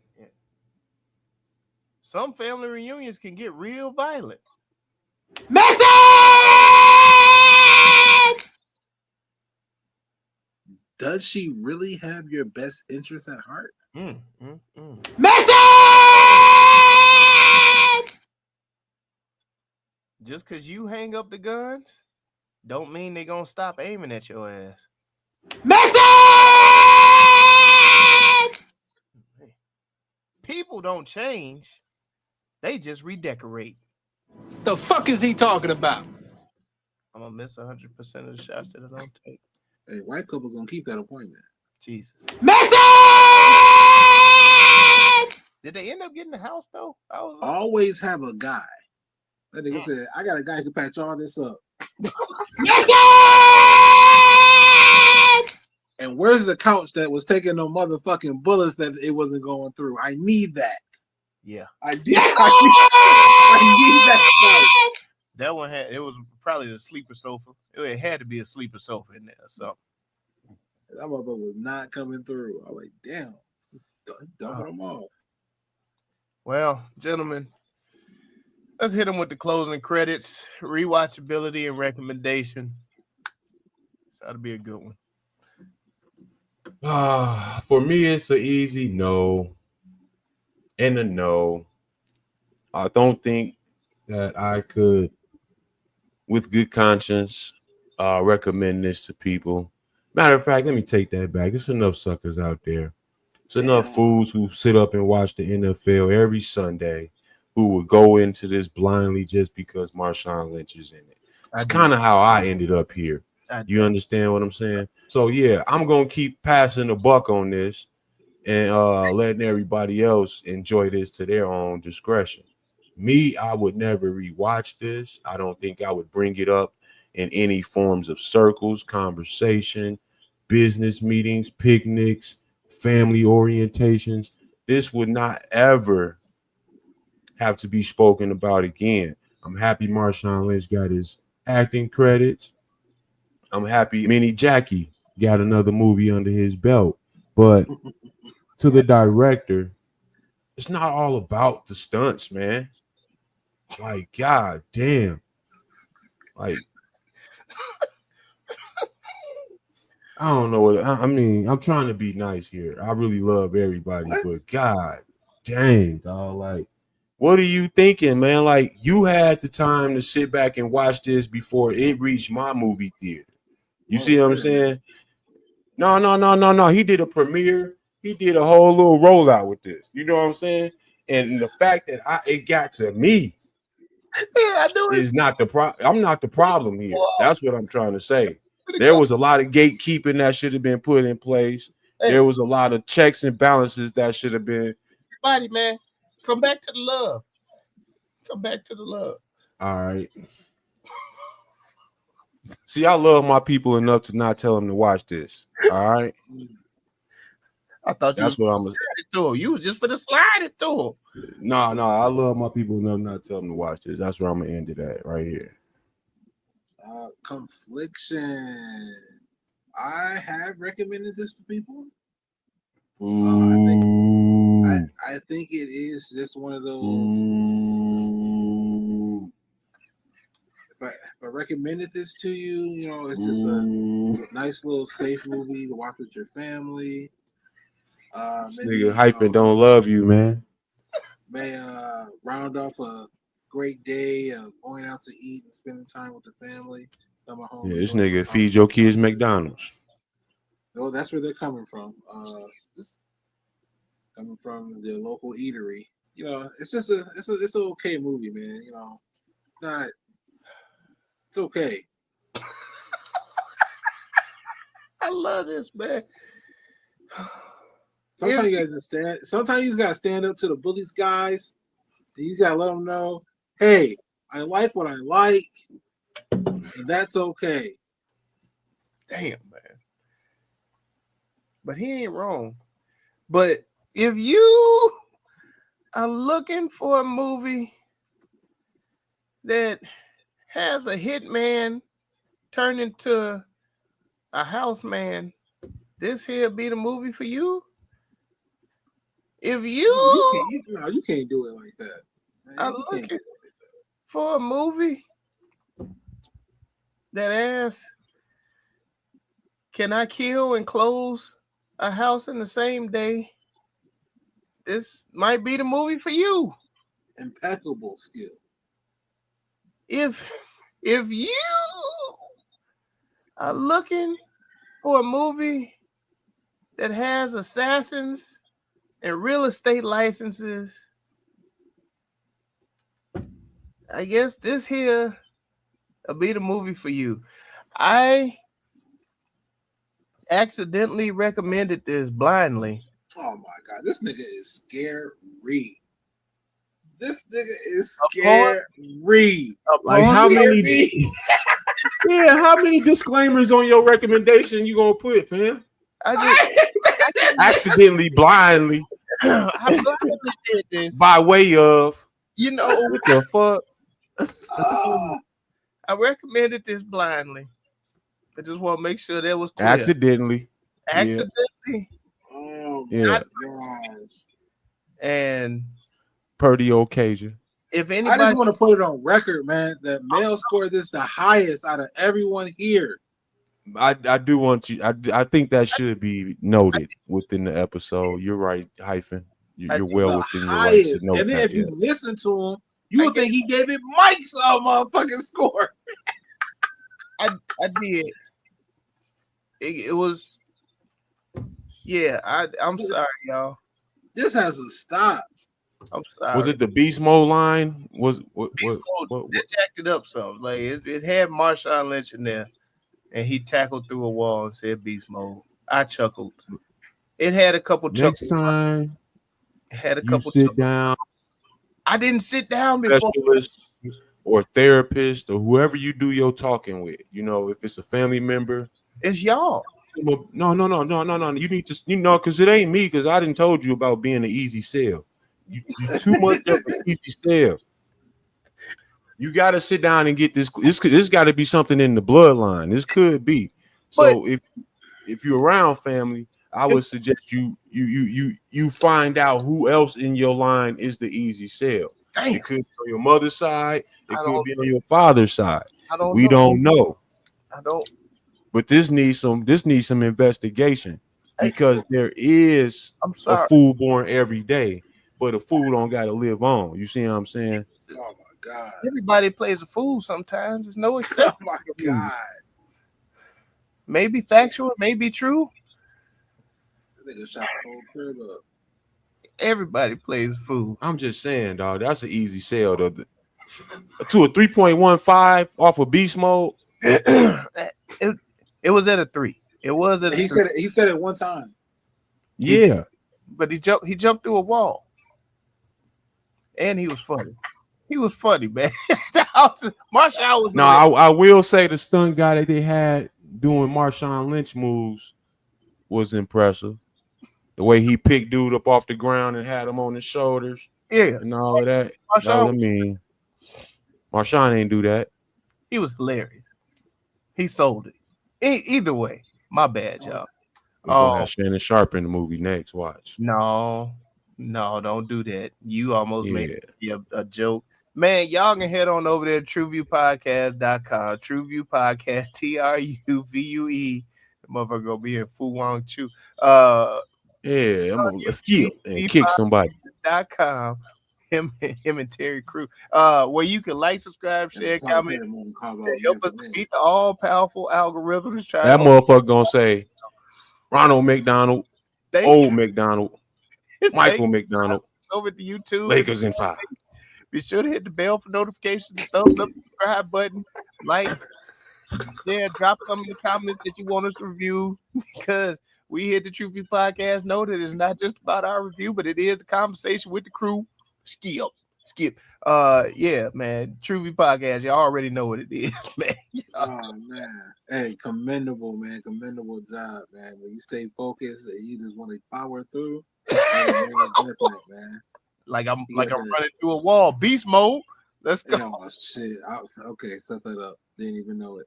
[SPEAKER 3] Some family reunions can get real violent.
[SPEAKER 5] Does she really have your best interest at heart?
[SPEAKER 3] Just because you hang up the guns, don't mean they're going to stop aiming at your ass. People don't change. They just redecorate.
[SPEAKER 9] The fuck is he talking about?
[SPEAKER 3] I'm going to miss 100% of the shots that I don't take.
[SPEAKER 5] Hey, white couple's going to keep that appointment.
[SPEAKER 3] Jesus. Did they end up getting the house, though?
[SPEAKER 5] Always have a guy. That nigga said, I got a guy who can patch all this up. And where's the couch that was taking no motherfucking bullets that it wasn't going through? I need that.
[SPEAKER 3] Yeah.
[SPEAKER 5] I need that couch.
[SPEAKER 3] That one it was probably the sleeper sofa. It had to be a sleeper sofa in there or something.
[SPEAKER 5] That motherfucker was not coming through. I was like, damn, dump them off.
[SPEAKER 3] Well, gentlemen, let's hit them with the closing credits, rewatchability, and recommendation. This ought to be a good one.
[SPEAKER 6] For me, it's an easy no and a no. I don't think that I could, with good conscience, recommend this to people. Matter of fact, let me take that back. There's enough suckers out there. There's enough fools who sit up and watch the NFL every Sunday who would go into this blindly just because Marshawn Lynch is in it. It's kind of how I ended up here. You understand what I'm saying? So, yeah, I'm going to keep passing the buck on this and letting everybody else enjoy this to their own discretion. Me, I would never rewatch this. I don't think I would bring it up in any forms of circles, conversation, business meetings, picnics, family orientations. This would not ever have to be spoken about again. I'm happy Marshawn Lynch got his acting credits. I'm happy Minnie Jackie got another movie under his belt. But to the director, it's not all about the stunts, man. Like, god damn. Like, I don't know what I mean. I'm trying to be nice here. I really love everybody, but god dang, dog. Like, what are you thinking, man? Like, you had the time to sit back and watch this before it reached my movie theater. You see what I'm saying? No. He did a premiere. He did a whole little rollout with this. You know what I'm saying? And the fact that it got to me is not the problem. I'm not the problem here. That's what I'm trying to say. There was a lot of gatekeeping that should have been put in place. There was a lot of checks and balances that should have been.
[SPEAKER 3] Everybody, man, come back to the love. Come back to the love.
[SPEAKER 6] All right. See, I love my people enough to not tell them to watch this. All right.
[SPEAKER 3] I thought
[SPEAKER 6] that's what I'm
[SPEAKER 3] slide it to him. You was just for the slide it to him.
[SPEAKER 6] No, I love my people enough not to tell them to watch this. That's where I'm gonna end it at right here.
[SPEAKER 5] Confliction. I have recommended this to people. I think it is just one of those. If I recommended this to you, you know, it's just a nice little safe movie to watch with your family.
[SPEAKER 6] Maybe, nigga hyping don't love you, man.
[SPEAKER 5] May round off a great day of going out to eat and spending time with the family.
[SPEAKER 6] Yeah, this nigga feed your kids McDonald's.
[SPEAKER 5] No, that's where they're coming from. Coming from the local eatery. You know, it's just it's an okay movie, man. You know, it's okay.
[SPEAKER 3] I love this, man.
[SPEAKER 5] Sometimes you gotta stand up to the bullies, guys. And you gotta let them know, hey, I like what I like, and that's okay.
[SPEAKER 3] Damn, man. But he ain't wrong. But if you are looking for a movie that has a hitman turn into a houseman, this here be the movie for you. If
[SPEAKER 5] you can't do it like that. Man,
[SPEAKER 3] I'm looking for a movie that asks, can I kill and close a house in the same day? This might be the movie for you.
[SPEAKER 5] Impeccable skill.
[SPEAKER 3] If you are looking for a movie that has assassins and real estate licenses, I guess this here will be the movie for you. I accidentally recommended this blindly.
[SPEAKER 5] Oh my god, this nigga is scary. This nigga is scary.
[SPEAKER 6] Like how many? Yeah, how many disclaimers on your recommendation you gonna put, fam?
[SPEAKER 3] I just
[SPEAKER 6] accidentally, blindly.
[SPEAKER 3] I blindly did this
[SPEAKER 6] by way of,
[SPEAKER 3] you know,
[SPEAKER 6] what the fuck?
[SPEAKER 3] I recommended this blindly. I just want to make sure that was clear.
[SPEAKER 6] Accidentally.
[SPEAKER 3] Yeah.
[SPEAKER 5] Oh
[SPEAKER 6] my
[SPEAKER 5] gosh.
[SPEAKER 3] And
[SPEAKER 6] per the occasion.
[SPEAKER 3] If anybody,
[SPEAKER 5] I just want to put it on record, man, that Mel scored this the highest out of everyone here.
[SPEAKER 6] I do want you. I think that should be noted within the episode. You're right, hyphen. You're well within your right to note.
[SPEAKER 5] And then if you listen to him, you would think he gave it Mike's motherfucking score.
[SPEAKER 3] I did. It was. Yeah, I'm sorry, y'all.
[SPEAKER 5] This has to stop.
[SPEAKER 3] I'm sorry.
[SPEAKER 6] Was it the Beast Mode line? What?
[SPEAKER 3] It jacked it up some. Like it had Marshawn Lynch in there, and he tackled through a wall and said Beast Mode. I chuckled. It had a couple chuckles.
[SPEAKER 6] Next time,
[SPEAKER 3] it had a couple.
[SPEAKER 6] Sit down.
[SPEAKER 3] I didn't sit down before.
[SPEAKER 6] Specialist or therapist or whoever you do your talking with. You know, if it's a family member,
[SPEAKER 3] it's y'all.
[SPEAKER 6] No. You need to, because it ain't me. Because I didn't told you about being an easy sell. You too much of an easy sell. You got to sit down and get this. This got to be something in the bloodline. This could be. So if you're around family, I would suggest you find out who else in your line is the easy sell.
[SPEAKER 3] Damn.
[SPEAKER 6] It could be on your mother's side. It could be on your father's side.
[SPEAKER 3] We
[SPEAKER 6] don't know.
[SPEAKER 3] I don't.
[SPEAKER 6] But this needs some investigation because there is a fool born every day, but a fool don't got to live on. You see what I'm saying?
[SPEAKER 5] Oh my God!
[SPEAKER 3] Everybody plays a fool sometimes. There's no exception.
[SPEAKER 5] Oh my God!
[SPEAKER 3] Maybe factual, maybe true.
[SPEAKER 5] Nigga shot the whole crib up.
[SPEAKER 3] Everybody plays a fool.
[SPEAKER 6] I'm just saying, dog. That's an easy sell to a 3.15 off of beast mode.
[SPEAKER 3] It was at a 3. It was at.
[SPEAKER 5] He said it. He said it one time.
[SPEAKER 6] Yeah,
[SPEAKER 3] but he jumped through a wall, and he was funny. He was funny, man. Marshawn was.
[SPEAKER 6] No, I will say the stunt guy that they had doing Marshawn Lynch moves was impressive. The way he picked dude up off the ground and had him on his shoulders, and all of that. Marshawn ain't do that.
[SPEAKER 3] He was hilarious. He sold it. Either way, my bad, y'all.
[SPEAKER 6] We're gonna have Shannon Sharp in the movie next. Watch.
[SPEAKER 3] No, don't do that. You almost made it a joke. Man, y'all can head on over there to TruVuePodcast.com. TruVue Podcast, TruVue. The motherfucker gonna be in Fu Wang Chu.
[SPEAKER 6] Yeah, I'm gonna skip and kick somebody.
[SPEAKER 3] .com. Him and Terry Crew. Where you can like, subscribe, share, comment, help us beat the all-powerful algorithms.
[SPEAKER 6] That motherfucker gonna say Ronald McDonald, old McDonald, Michael McDonald.
[SPEAKER 3] Over to YouTube.
[SPEAKER 6] Lakers in 5.
[SPEAKER 3] Be sure to hit the bell for notifications, thumbs up, subscribe button, like, share, drop some in the comments that you want us to review, because we here at the TruVue Podcast know that it's not just about our review, but it is the conversation with the crew. Skip. Yeah, man. TruVue Podcast, you already know what it is, man.
[SPEAKER 5] Oh man. Hey, commendable, man. Commendable job, man. When you stay focused and you just want to power through, man.
[SPEAKER 3] Like I'm running through a wall. Beast mode. Let's go.
[SPEAKER 5] Oh shit. Okay, set that up. Didn't even know it.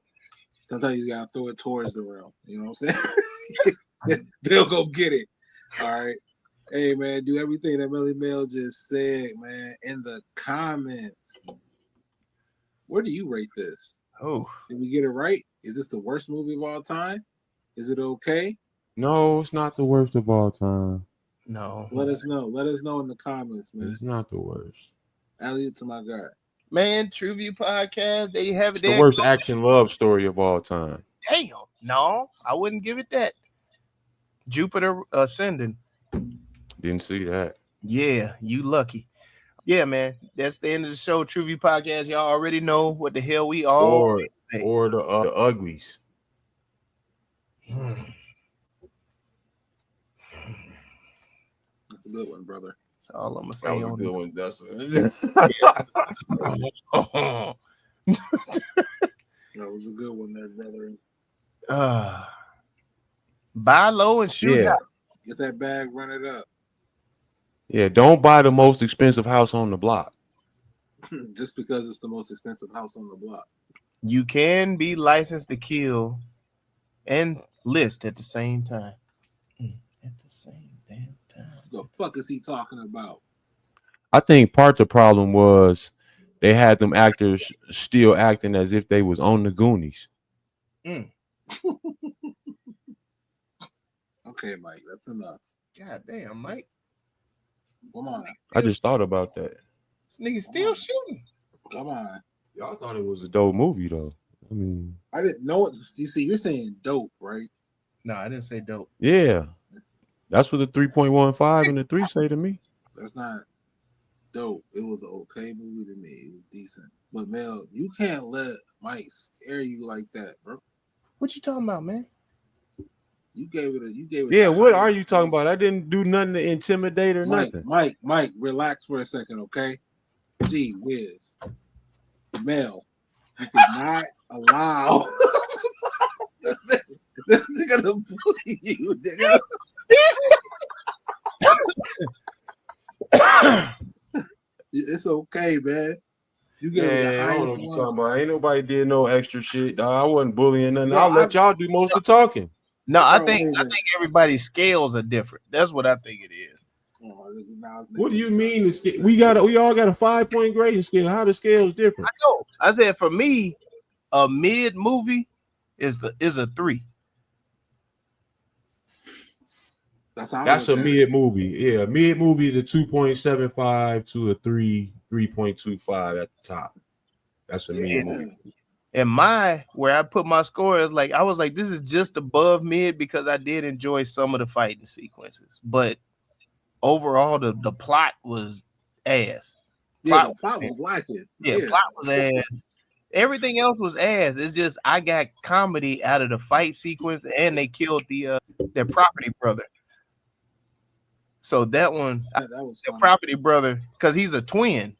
[SPEAKER 5] Sometimes you gotta throw it towards the realm. You know what I'm saying? They'll go get it. All right. Hey man, do everything that Melly Mel just said, man, in the comments. Where do you rate this?
[SPEAKER 3] Oh,
[SPEAKER 5] did we get it right? Is this the worst movie of all time? Is it okay?
[SPEAKER 6] No, it's not the worst of all time.
[SPEAKER 3] No.
[SPEAKER 5] Let us know. Let us know in the comments, man.
[SPEAKER 6] It's not the worst.
[SPEAKER 5] Alley to my guy.
[SPEAKER 3] Man, TruVue Podcast. There you have it.
[SPEAKER 6] It's the worst action love story of all time.
[SPEAKER 3] Damn. No, I wouldn't give it that. Jupiter Ascending.
[SPEAKER 6] Didn't see that.
[SPEAKER 3] Yeah, you lucky. Yeah, man. That's the end of the show. TruVue Podcast. Y'all already know what the hell we all say.
[SPEAKER 6] Or the uglies.
[SPEAKER 5] That's a good one, brother.
[SPEAKER 3] That's all I'm gonna say.
[SPEAKER 6] That was a good one. That's
[SPEAKER 5] That was a good one there, brother.
[SPEAKER 3] Buy low and shoot out.
[SPEAKER 5] Get that bag, run it up.
[SPEAKER 6] Yeah, don't buy the most expensive house on the block.
[SPEAKER 5] Just because it's the most expensive house on the block.
[SPEAKER 3] You can be licensed to kill and list at the same time. At the same damn time.
[SPEAKER 5] The fuck is he talking about?
[SPEAKER 6] I think part of the problem was they had them actors still acting as if they was on the Goonies.
[SPEAKER 5] Okay, Mike, that's enough.
[SPEAKER 3] God damn, Mike.
[SPEAKER 5] Come on.
[SPEAKER 6] I just thought about that.
[SPEAKER 3] This nigga still shooting.
[SPEAKER 5] Come on.
[SPEAKER 6] Y'all thought it was a dope movie, though. I mean,
[SPEAKER 5] I didn't know it. You see, you're saying dope, right?
[SPEAKER 3] No, I didn't say dope.
[SPEAKER 6] yeah. That's what the 3.15 and the 3 say to me.
[SPEAKER 5] That's not dope. It was an okay movie to me. It was decent. But Mel, you can't let Mike scare you like that, bro.
[SPEAKER 3] What you talking about, man?
[SPEAKER 5] You gave it.
[SPEAKER 6] Yeah, what are you talking about? I didn't do nothing to intimidate or nothing.
[SPEAKER 5] Mike, relax for a second, okay? Gee whiz. Mel, you cannot allow this nigga to bully you, nigga. It's okay, man. You gave it the
[SPEAKER 6] Man, I don't know
[SPEAKER 5] highest
[SPEAKER 6] what you're
[SPEAKER 5] one.
[SPEAKER 6] talking about. Ain't nobody did no extra shit, dog. I wasn't bullying nothing.
[SPEAKER 5] Bro,
[SPEAKER 6] I'll let y'all do most of the talking.
[SPEAKER 3] No, I
[SPEAKER 5] Bro,
[SPEAKER 3] think
[SPEAKER 5] wait a minute.
[SPEAKER 3] everybody's scales are different. That's what I think it is.
[SPEAKER 5] Oh, now it's
[SPEAKER 6] What do you
[SPEAKER 5] niggas
[SPEAKER 6] mean? The
[SPEAKER 5] trying to
[SPEAKER 6] scale? We all got a 5-point grading scale. How the scale is different?
[SPEAKER 3] I know. I said for me, a mid movie is a 3.
[SPEAKER 5] That's how I
[SPEAKER 6] That's a
[SPEAKER 5] look at it.
[SPEAKER 6] mid movie. Yeah, a mid movie is a 2.75 to a 3.25 at the top. That's a mid movie.
[SPEAKER 3] And where I put my score is like, I was like, this is just above mid because I did enjoy some of the fighting sequences, but overall the plot was ass.
[SPEAKER 5] Yeah, the plot was lacking.
[SPEAKER 3] Yeah, plot was ass. Everything else was ass. It's just I got comedy out of the fight sequence, and they killed their property brother. So that one,
[SPEAKER 5] that was
[SPEAKER 3] the property brother, because he's a twin,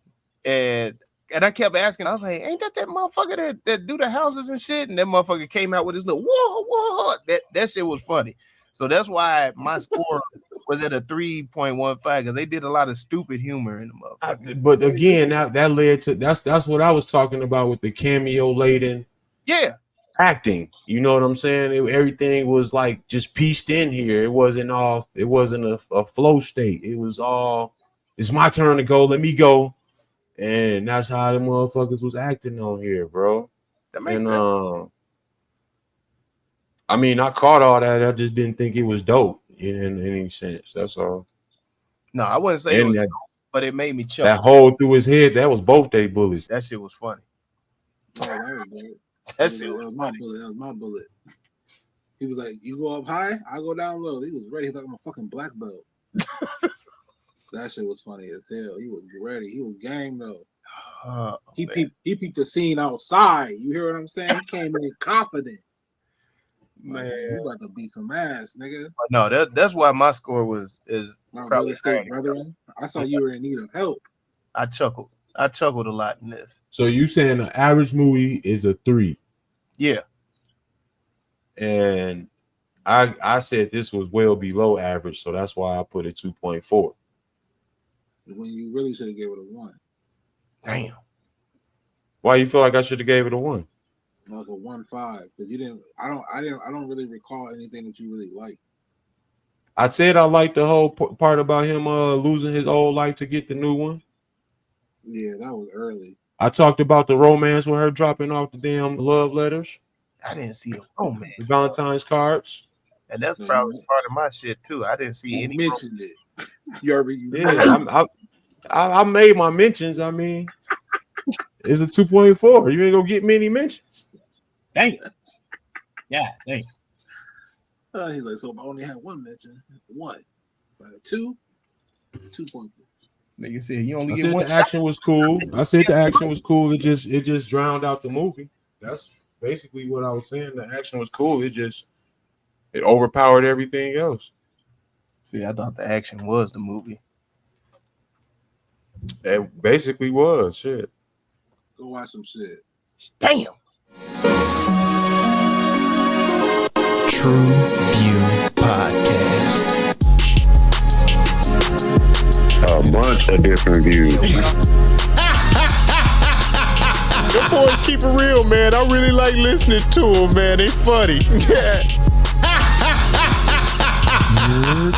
[SPEAKER 3] and I kept asking. I was like, "Ain't that motherfucker that do the houses and shit?" And that motherfucker came out with his little whoa. That shit was funny. So that's why my score was at a 3.15 because they did a lot of stupid humor in the motherfucker.
[SPEAKER 6] But again, that led to that's what I was talking about with the cameo laden.
[SPEAKER 3] Yeah.
[SPEAKER 6] Acting, you know what I'm saying? Everything was like just pieced in here. It wasn't a flow state. It was all, it's my turn to go. Let me go. And that's how the motherfuckers was acting on here, bro.
[SPEAKER 3] That makes sense.
[SPEAKER 6] I mean, I caught all that. I just didn't think it was dope in any sense. That's all.
[SPEAKER 3] No, I wouldn't say it was dope, but it made me chuckle.
[SPEAKER 6] That hole through his head, that was both they bullets.
[SPEAKER 3] That shit was funny.
[SPEAKER 5] Oh, that was good.
[SPEAKER 3] That
[SPEAKER 5] was my bullet. That was my bullet. He was like, "You go up high, I go down low." He was ready. He thought I'm a fucking black belt. That shit was funny as hell. He was ready. He was gang though. He peeped the scene outside. You hear what I'm saying? He came in confident. Man, you about to beat some ass, nigga.
[SPEAKER 3] No, that's why my score is
[SPEAKER 5] my
[SPEAKER 3] probably
[SPEAKER 5] real estate brethren. I saw you were in need of help.
[SPEAKER 3] I chuckled a lot in this.
[SPEAKER 6] So you saying the average movie is a 3?
[SPEAKER 3] Yeah.
[SPEAKER 6] And I said this was well below average, so that's why I put it 2.4.
[SPEAKER 5] When you really should have gave it a 1.
[SPEAKER 3] Damn.
[SPEAKER 6] Why you feel like I should have gave it a 1?
[SPEAKER 5] Like a 1.5, because you didn't. I don't really recall anything that you really liked.
[SPEAKER 6] I said I liked the whole part about him losing his old life to get the new one.
[SPEAKER 5] Yeah, that was early.
[SPEAKER 6] I talked about the romance with her dropping off the damn love letters.
[SPEAKER 3] I didn't see a romance.
[SPEAKER 6] The Valentine's cards.
[SPEAKER 3] And that's probably part of my shit too. I didn't see any.
[SPEAKER 5] Mentioned it. You already.
[SPEAKER 6] Yeah, I made my mentions. I mean, it's a 2.4. You ain't gonna get many mentions.
[SPEAKER 3] Damn. Yeah, thank you.
[SPEAKER 5] He's like, so if I only had one mention, 1. If I had 2, 2.4.
[SPEAKER 3] Nigga said you only
[SPEAKER 6] I
[SPEAKER 3] get
[SPEAKER 6] said
[SPEAKER 3] one.
[SPEAKER 6] The action was cool. I said the action was cool. It just drowned out the movie. That's basically what I was saying. The action was cool. It overpowered everything else.
[SPEAKER 3] See, I thought the action was the movie.
[SPEAKER 6] It basically was shit.
[SPEAKER 5] Go watch some shit.
[SPEAKER 3] Damn.
[SPEAKER 1] TruVue Podcast.
[SPEAKER 8] A bunch of different views.
[SPEAKER 4] Them boys keep it real, man. I really like listening to them, man. They funny.
[SPEAKER 1] You're